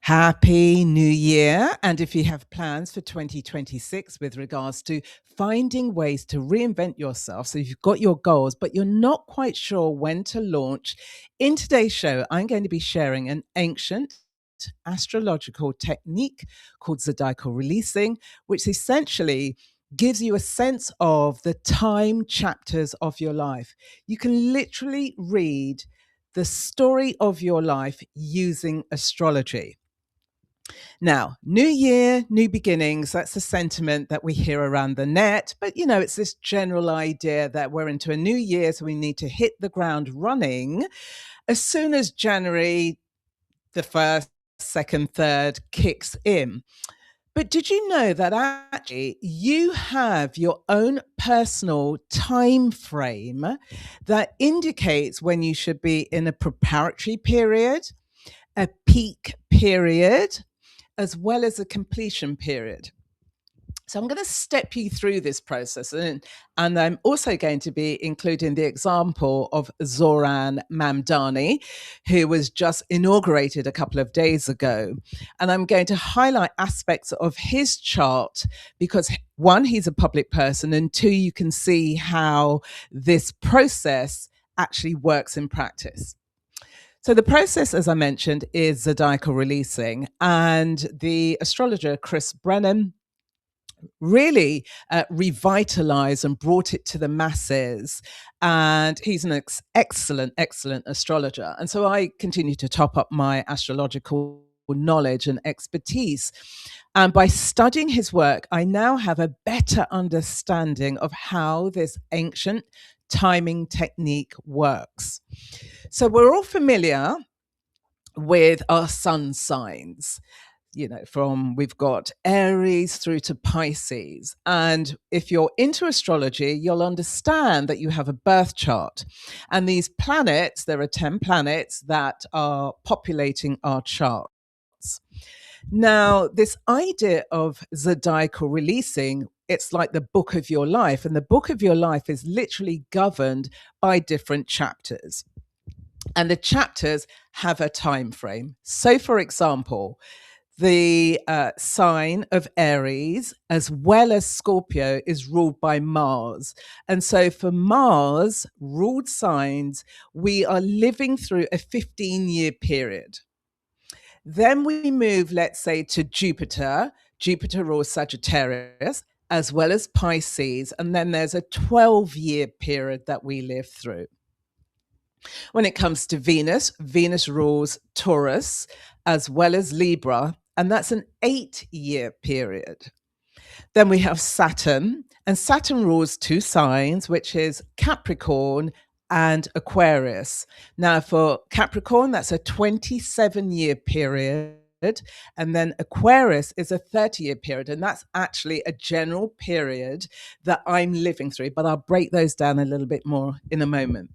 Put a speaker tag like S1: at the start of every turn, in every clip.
S1: Happy New Year. And if you have plans for 2026 with regards to finding ways to reinvent yourself, so you've got your goals, but you're not quite sure when to launch, in today's show, I'm going to be sharing an ancient astrological technique called Zodiacal releasing, which essentially gives you a sense of the time chapters of your life. You can literally read the story of your life using astrology. Now, new year, new beginnings, that's the sentiment that we hear around the net. But, it's this general idea that we're into a new year, so we need to hit the ground running as soon as January the 1st, 2nd, 3rd kicks in. But did you know that actually you have your own personal time frame that indicates when you should be in a preparatory period, a peak period, as well as a completion period? So I'm going to step you through this process, and I'm also going to be including the example of Zohran Mamdani, who was just inaugurated a couple of days ago. And I'm going to highlight aspects of his chart because, one, he's a public person, and two, you can see how this process actually works in practice. So the process, as I mentioned, is zodiacal releasing, and the astrologer Chris Brennan really revitalized and brought it to the masses. And he's an excellent, excellent astrologer. And so I continue to top up my astrological knowledge and expertise. And by studying his work, I now have a better understanding of how this ancient timing technique works. So we're all familiar with our sun signs, from we've got Aries through to Pisces. And if you're into astrology, you'll understand that you have a birth chart. And these planets, there are 10 planets that are populating our charts. Now, this idea of zodiacal releasing, it's like the book of your life. And the book of your life is literally governed by different chapters. And the chapters have a time frame. So, for example, the sign of Aries, as well as Scorpio, is ruled by Mars. And so for Mars ruled signs, we are living through a 15-year period. Then we move, let's say, to Jupiter. Jupiter rules Sagittarius, as well as Pisces. And then there's a 12-year period that we live through. When it comes to Venus, Venus rules Taurus, as well as Libra, and that's an 8-year period. Then we have Saturn, and Saturn rules two signs, which is Capricorn and Aquarius. Now, for Capricorn, that's a 27-year period. And then Aquarius is a 30-year period. And that's actually a general period that I'm living through. But I'll break those down a little bit more in a moment.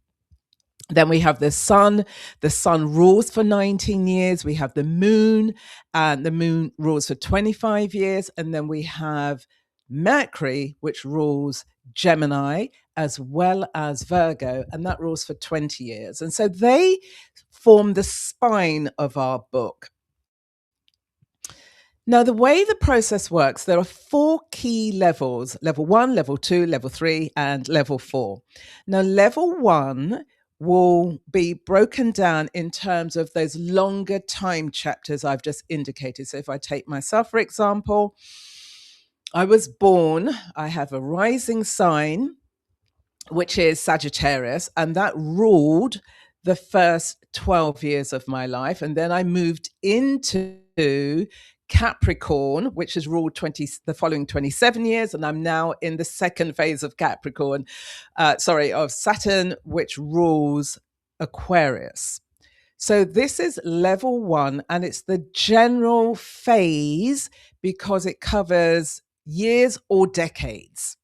S1: Then we have the sun. The sun rules for 19 years. We have the moon, and the moon rules for 25 years. And then we have Mercury, which rules Gemini as well as Virgo, and that rules for 20 years. And so they form the spine of our book. Now, the way the process works, there are 4 key levels: level 1, level 2, level 3, and level 4. Now, level 1 will be broken down in terms of those longer time chapters I've just indicated. So if I take myself, for example, I was born, I have a rising sign, which is Sagittarius, and that ruled the first 12 years of my life. And then I moved into Capricorn, which has ruled the following 27 years, and I'm now in the second phase of Capricorn, of Saturn, which rules Aquarius. So this is level 1, and it's the general phase because it covers years or decades.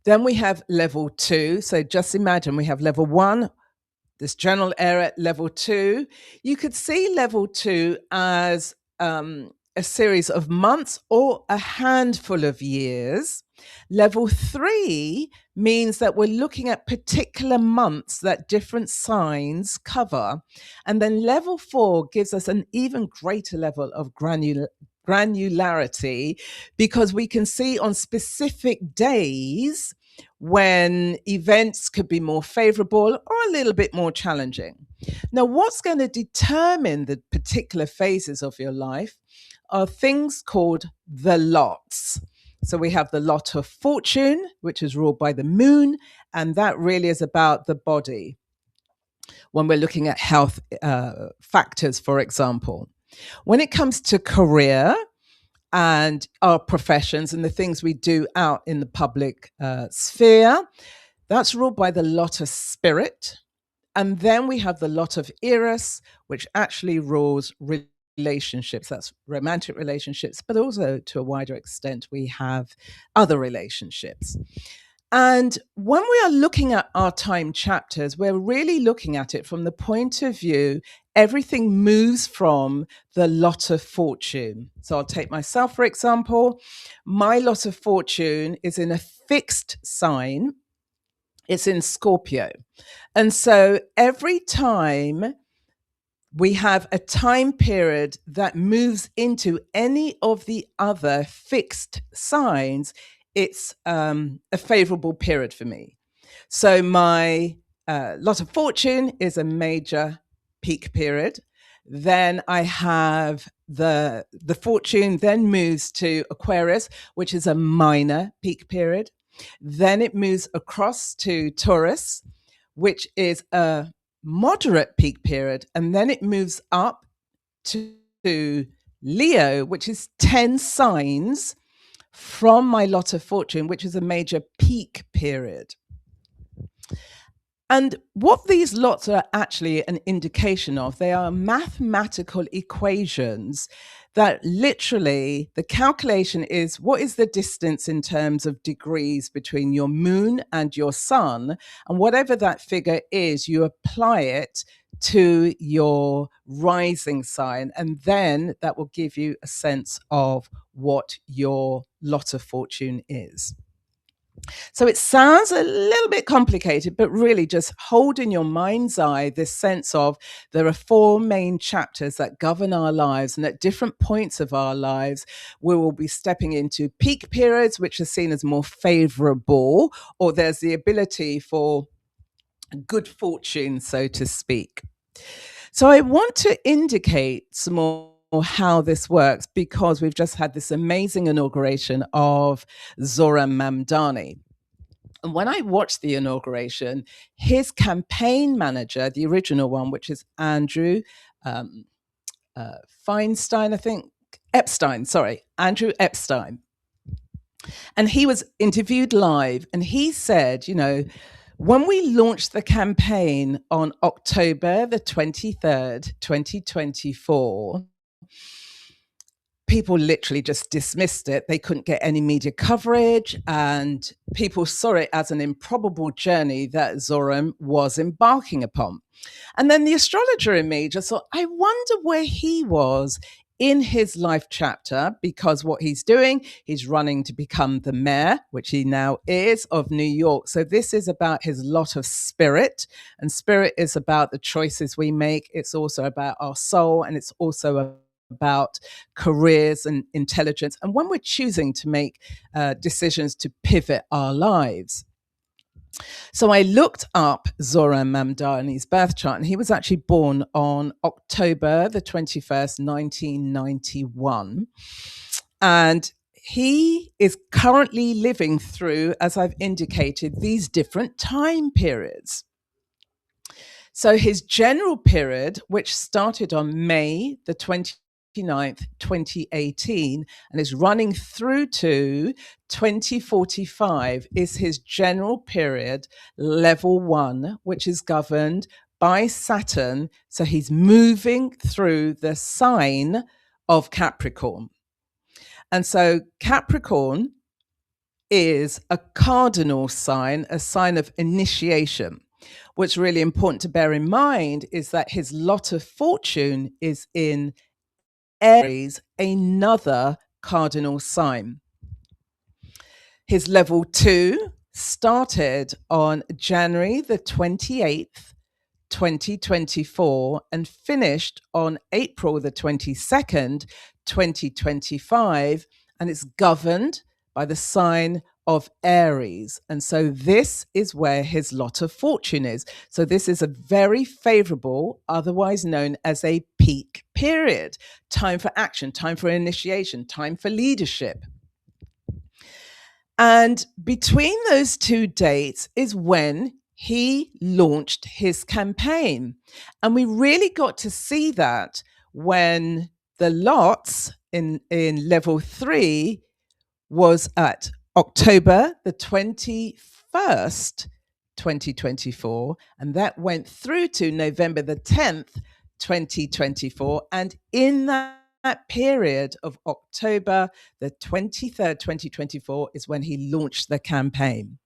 S1: Then we have level 2. So just imagine we have level 1, this general area. Level 2, you could see level 2 as a series of months or a handful of years. Level 3 means that we're looking at particular months that different signs cover. And then level 4 gives us an even greater level of granularity, because we can see on specific days when events could be more favorable or a little bit more challenging. Now, what's going to determine the particular phases of your life are things called the lots. So we have the lot of fortune, which is ruled by the moon, and that really is about the body. When we're looking at health factors, for example, when it comes to career and our professions and the things we do out in the public sphere, that's ruled by the lot of spirit. And then we have the lot of Eros, which actually rules relationships. That's romantic relationships, but also to a wider extent, we have other relationships. And when we are looking at our time chapters, we're really looking at it from the point of view, everything moves from the lot of fortune. So I'll take myself, for example. My lot of fortune is in a fixed sign. It's in Scorpio. And so every time we have a time period that moves into any of the other fixed signs, it's a favorable period for me. So my lot of fortune is a major peak period. Then I have the fortune then moves to Aquarius, which is a minor peak period. Then it moves across to Taurus, which is a moderate peak period. And then it moves up to Leo, which is 10 signs from my lot of fortune, which is a major peak period. And what these lots are actually an indication of, they are mathematical equations that literally the calculation is what is the distance in terms of degrees between your moon and your sun. And whatever that figure is, you apply it to your rising sign. And then that will give you a sense of what your lot of fortune is. So it sounds a little bit complicated, but really just hold in your mind's eye this sense of there are 4 main chapters that govern our lives. And at different points of our lives, we will be stepping into peak periods, which are seen as more favorable, or there's the ability for good fortune, so to speak. So I want to indicate some more how this works, because we've just had this amazing inauguration of Zohran Mamdani. And when I watched the inauguration, his campaign manager, the original one, which is Andrew Feinstein, I think, Andrew Epstein. And he was interviewed live, and he said, when we launched the campaign on October the 23rd, 2024, people literally just dismissed it. They couldn't get any media coverage, and people saw it as an improbable journey that Zohran was embarking upon. And then the astrologer in me just thought, I wonder where he was in his life chapter, because what he's doing, he's running to become the mayor, which he now is, of New York. So this is about his lot of spirit, and spirit is about the choices we make. It's also about our soul, and it's also about careers and intelligence, and when we're choosing to make decisions to pivot our lives. So I looked up Zohran Mamdani's birth chart, and he was actually born on October the 21st, 1991. And he is currently living through, as I've indicated, these different time periods. So his general period, which started on May the 29th, 2018, and is running through to 2045, is his general period, level 1, which is governed by Saturn. So he's moving through the sign of Capricorn. And so Capricorn is a cardinal sign, a sign of initiation. What's really important to bear in mind is that his lot of fortune is in Aries, another cardinal sign. His level 2 started on January the 28th, 2024, and finished on April the 22nd, 2025, and it's governed by the sign of Aries. And so this is where his lot of fortune is. So this is a very favorable, otherwise known as a peak period, time for action, time for initiation, time for leadership. And between those two dates is when he launched his campaign. And we really got to see that when the lots in level 3 was at October the 21st, 2024. And that went through to November the 10th, 2024. And in that period of October the 23rd, 2024 is when he launched the campaign.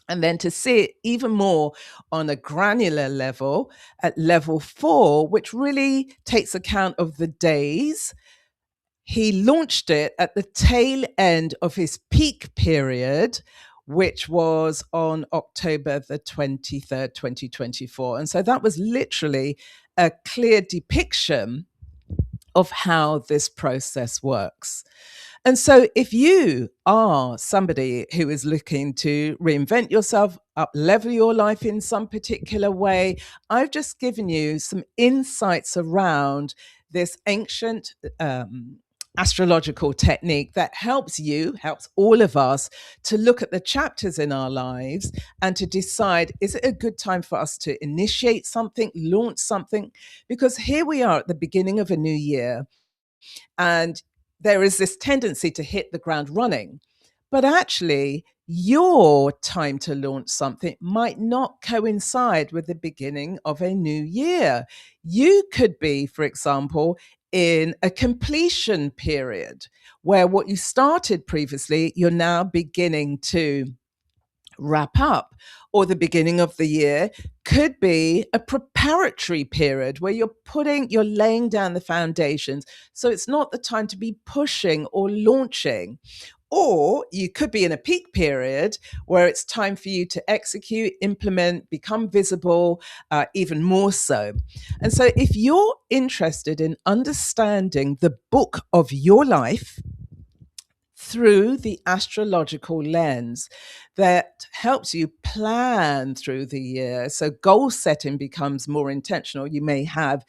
S1: And then to see it even more on a granular level at level 4, which really takes account of the days, he launched it at the tail end of his peak period, which was on October the 23rd, 2024. And so that was literally a clear depiction of how this process works. And so if you are somebody who is looking to reinvent yourself, up level your life in some particular way, I've just given you some insights around this ancient astrological technique that helps all of us to look at the chapters in our lives and to decide, is it a good time for us to initiate something, launch something? Because here we are at the beginning of a new year, and there is this tendency to hit the ground running. But actually, your time to launch something might not coincide with the beginning of a new year. You could be, for example, in a completion period where what you started previously, you're now beginning to wrap up. Or the beginning of the year could be a preparatory period where you're laying down the foundations. So it's not the time to be pushing or launching. Or you could be in a peak period where it's time for you to execute, implement, become visible, even more so. And so if you're interested in understanding the book of your life through the astrological lens, that helps you plan through the year, so goal setting becomes more intentional. You may have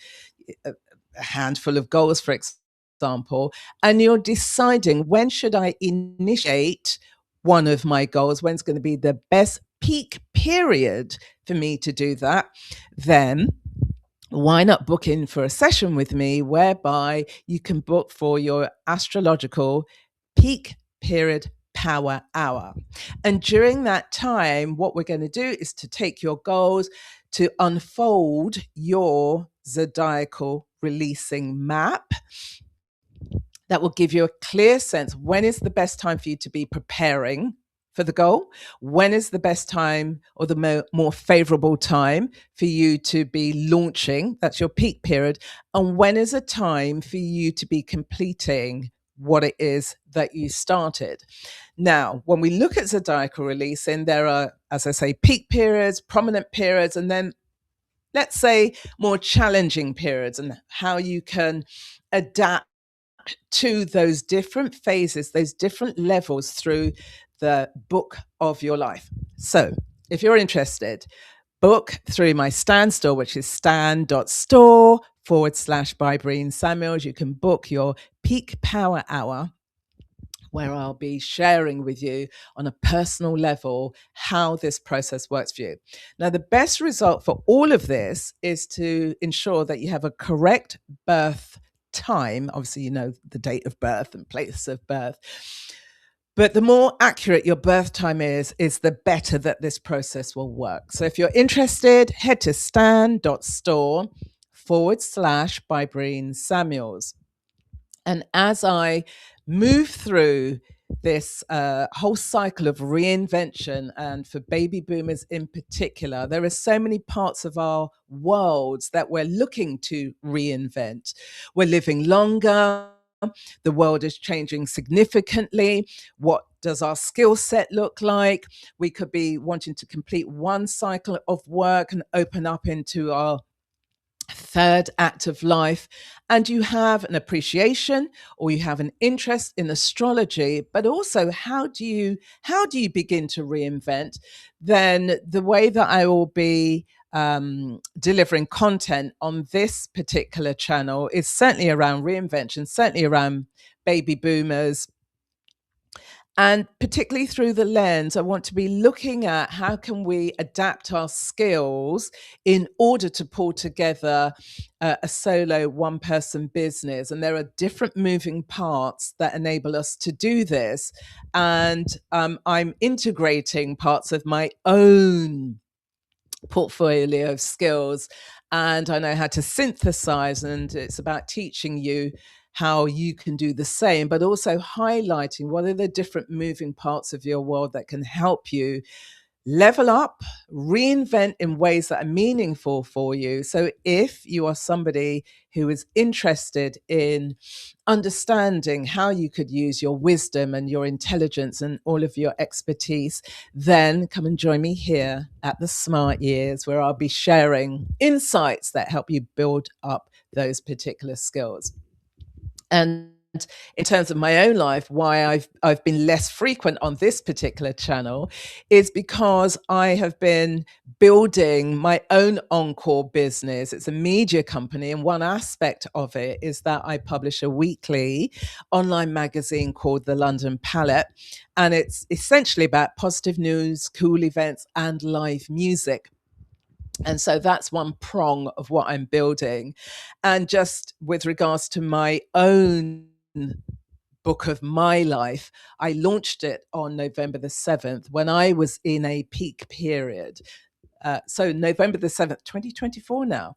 S1: a handful of goals, for example, and you're deciding, when should I initiate one of my goals? When's going to be the best peak period for me to do that? Then why not book in for a session with me whereby you can book for your astrological peak period power hour? And during that time, what we're going to do is to take your goals, to unfold your zodiacal releasing map that will give you a clear sense, when is the best time for you to be preparing for the goal? When is the best time, or the more favorable time for you to be launching? That's your peak period. And when is a time for you to be completing what it is that you started? Now, when we look at zodiacal releasing, there are, as I say, peak periods, prominent periods, and then let's say more challenging periods, and how you can adapt to those different phases, those different levels through the book of your life. So if you're interested, book through my Stan store, which is stan.store/by Breen Samuels. You can book your peak power hour, where I'll be sharing with you on a personal level how this process works for you. Now, the best result for all of this is to ensure that you have a correct birth time. Obviously, you know the date of birth and place of birth. But the more accurate your birth time is the better that this process will work. So if you're interested, head to stan.store/by Breen Samuels. And as I move through this whole cycle of reinvention. And for baby boomers in particular, there are so many parts of our worlds that we're looking to reinvent. We're living longer. The world is changing significantly. What does our skill set look like? We could be wanting to complete one cycle of work and open up into our third act of life, and you have an appreciation or you have an interest in astrology, but also how do you begin to reinvent? Then the way that I will be delivering content on this particular channel is certainly around reinvention, certainly around baby boomers, and particularly through the lens, I want to be looking at how can we adapt our skills in order to pull together a solo one-person business. And there are different moving parts that enable us to do this. And I'm integrating parts of my own portfolio of skills, and I know how to synthesize, and it's about teaching you how you can do the same, but also highlighting what are the different moving parts of your world that can help you level up, reinvent in ways that are meaningful for you. So if you are somebody who is interested in understanding how you could use your wisdom and your intelligence and all of your expertise, then come and join me here at the Smart Years, where I'll be sharing insights that help you build up those particular skills. And in terms of my own life, why I've been less frequent on this particular channel is because I have been building my own Encore business. It's a media company, and one aspect of it is that I publish a weekly online magazine called The London Palette, and it's essentially about positive news, cool events, and live music. And so that's one prong of what I'm building. And just with regards to my own book of my life, I launched it on November the 7th when I was in a peak period. So November the 7th, 2024 now.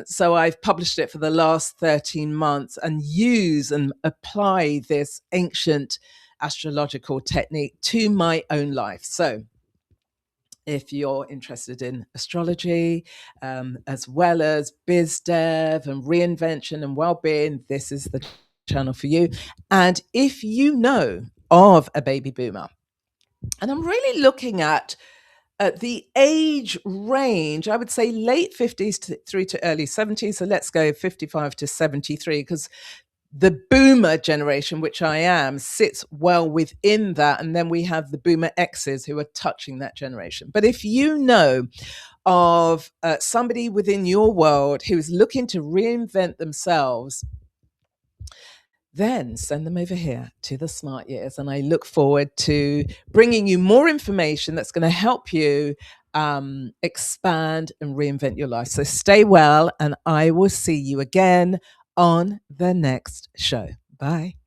S1: So I've published it for the last 13 months and use and apply this ancient astrological technique to my own life. So if you're interested in astrology, as well as biz dev and reinvention and well-being, this is the channel for you. And if you know of a baby boomer, and I'm really looking at the age range, I would say late 50s through to early 70s. So let's go 55 to 73, because the boomer generation, which I am, sits well within that. And then we have the boomer X's who are touching that generation. But if you know of somebody within your world who's looking to reinvent themselves, then send them over here to the Smart Years. And I look forward to bringing you more information that's going to help you expand and reinvent your life. So stay well, and I will see you again on the next show. Bye.